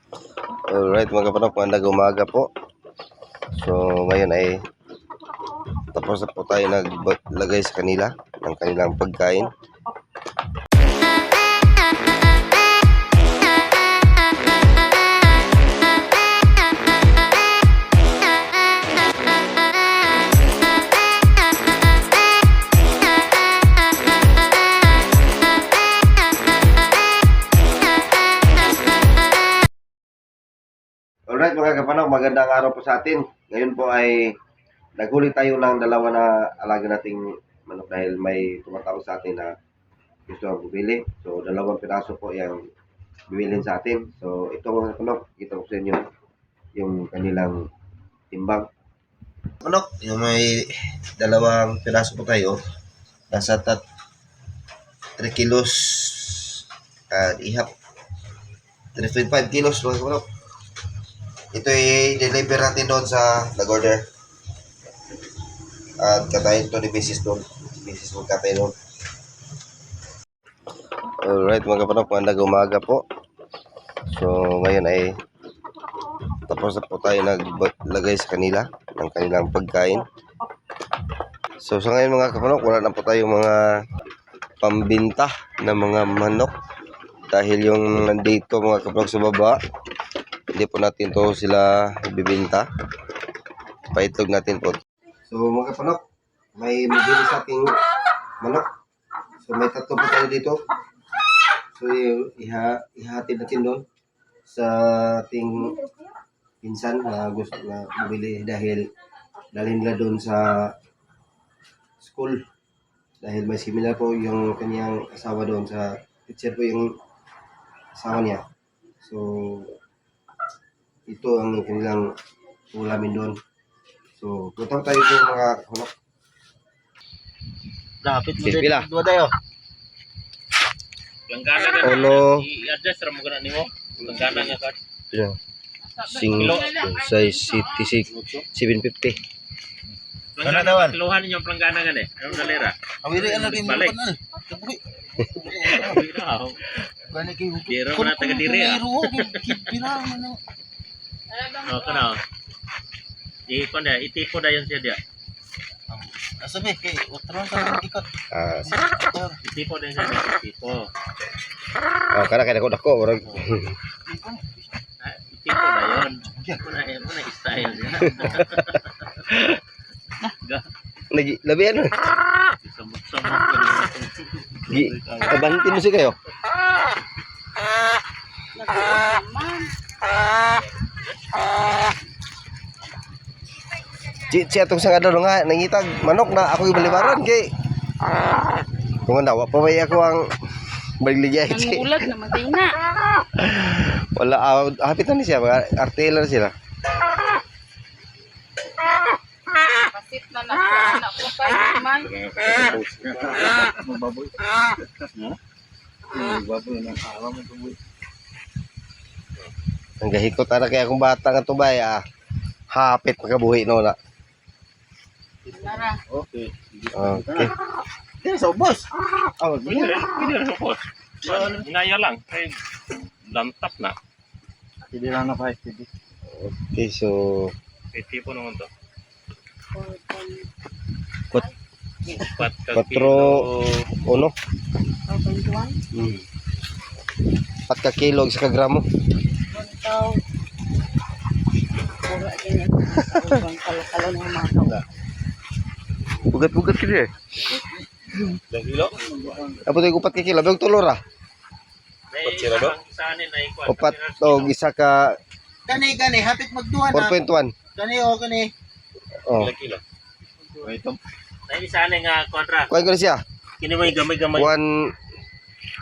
Alright mga kapanok, magandang umaga po. So ngayon ay tapos na po tayo naglagay sa kanila ng kanilang pagkain. Alright mga kapanok, magandang araw po sa atin. Ngayon po ay naghuli tayo ng dalawa na alaga nating manok dahil may tumatawag sa atin na gusto na bumili. So dalawang piraso po yung bibilhin sa atin. So ito mga kapanok, kita ko sa inyo yung kanilang timbang. Manok, yung may dalawang piraso po tayo. Nasa 3 kilos at ihap 3.5 kilos mga kapanok. Ito i-deliver natin doon sa nag-order. At katayin ito ni Mrs. doon. Mrs. magkatay doon. Alright mga kapanok, magandang umaga po. So ngayon ay tapos na po tayo naglagay sa kanila ng kanilang pagkain. So sa ngayon mga kapanok, wala na po tayong mga pambinta na mga manok. Dahil yung nandito mga kapanok sa baba, hindi po natin to sila bibinta. Paitlog natin po. So mga kapanok, may bibili sa ating manok. So may tatlo po tayo dito. So ihatid natin doon sa ating pinsan na gusto na bumili dahil dalhin nila doon sa school. Dahil may seminar po yung kanyang asawa doon sa teacher po yung asawa niya. So ito ang kanilang ulamin doon. So, punta tayo po mga kapanok. Dapat mo Pila. dua tayo. Langgana ka Ono. i-adjust ra mo kana nimo. Langgana nga ka. Yeah. Size CT6 750. Kana dawan. Kilohan ninyo planggana nga ano dalera? Awiri ana rin mo Balik. panal. Tabuhi. Gani kay Dira mo na taga diri ah. Pira man. Oh, kana. Ipon dia, itipo da yan siya dia. Asabi kay utron ka ikot. Itipo din siya dia. Itipo. Kada dako orang. Itipo da yon. Muna style niya. Lagi labi ano? Samot-samot Gi kabantin mo si kayo. Si atong sang adlaw nga nangitag manok na ako ibalibaran kay kung ndawa pa may ako ang baligligay si. Ang ulat na matay na. Wala hapit na ni siya mga artiller sila. Pasit na na anak ko kay man. Baboy. Baboy na alam mo tuboy. Ang gahikot ana kay akong bata nga tubay hapit pagkabuhi no na. Nara. Okay. Okay. Kaya sa boss. Oh, Pwede rin po. Inaya lang. Ay, lantap na. Hindi lang na 5 PD. Okay, so Itipo naman to. Kot- 4 uno. 21. 4 ka kilo sa kagramo. Taw. Wala din ako. Kalo-kalo na mga tao. Bugat-bugat kini. Ilang kilo? Apo tayo 4 ka kilo, bang tulo ra. Sila do? Saanin na ikuan. Upat o isa ka Gani hapit magduha na. 4.1. Gani o gani. Oh. Ilang kilo? Wait. Na saanin nga kontra. Kuan ko na siya. Kini may gamay-gamay. Kuan.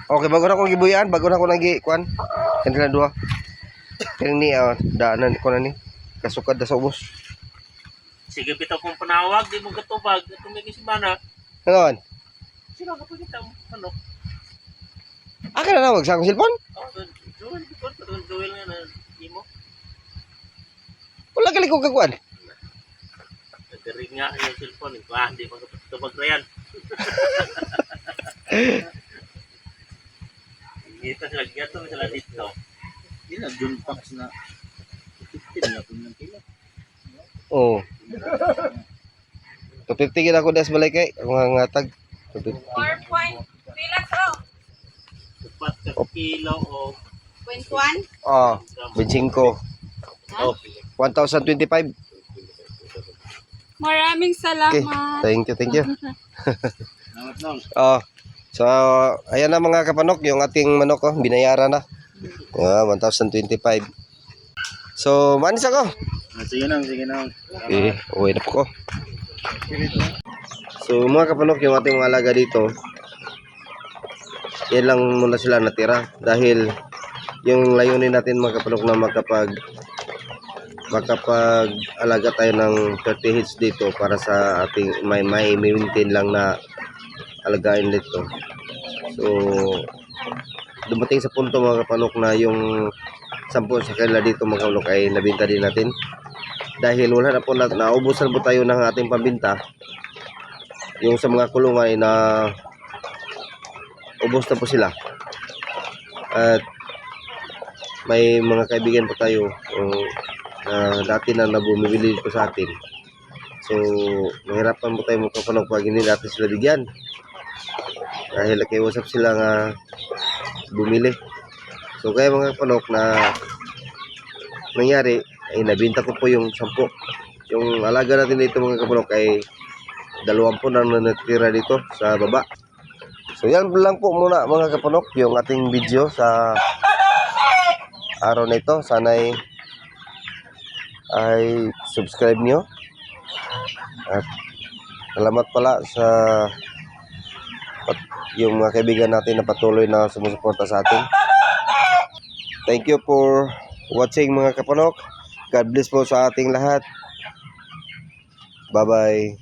Okay, bago na ko gibuyan, bago na ko nagi kuan. Kanila duha. Kani ni daanan ko na ni. Kasukad na sa ubos. Sige bitaw kung panawag di mo katubag tumigi si mana. Ngayon, Sino ka pagita mo? Ano? aka na nawag sa akong cellphone. Oh, Joel nga na imo. Wala gali ko kakuan. Nagring nga yung cellphone. Hindi mo katubag na yan. Kita sila, gato sila dito. Ila, June Pax na. 15 na po ng kilo. Oh. 250 gid ako das balay kay ang mga ngatag. 250. 4 point. Pila bro? Upat ka kilo o 0.1? Ah, 25. oh, 1,025. Maraming Okay. salamat. Thank you. Nawat nong. Oh. So, ayan na mga kapanok, yung ating manok ko, binayaran na. 1,025. So, manis ako. Sige nang. Uwi na po ko. So, mga kapanok, yung ating mga alaga dito, yan lang muna sila natira. Dahil, yung layunin natin mga kapanok na makapag-alaga tayo ng 30 heads dito para sa ating may maintain lang na alagain dito. So, dumating sa punto mga kapanok na yung 10 sa kanila dito mga kapanok ay nabinta din natin. Dahil wala na po naubusan po tayo ng ating pambinta. Yung sa mga kulungan ay na ubos na po sila. At may mga kaibigan po tayo na dati na bumibili po sa atin. So, mahirapan po tayo mga kapanok pag hindi natin sila bigyan. Dahil nakiusap sila nga bumili. So kaya mga panok na nangyari ay nabinta ko po yung 10. Yung alaga natin dito mga kapanok ay 20 na natira dito sa baba. So yan lang po muna mga kapanok yung ating video sa araw na ito. Sana ay subscribe nyo. At salamat pala sa yung mga kaibigan natin na patuloy na sumusuporta sa atin. Thank you for watching mga kapanok. God bless po sa ating lahat. Bye-bye.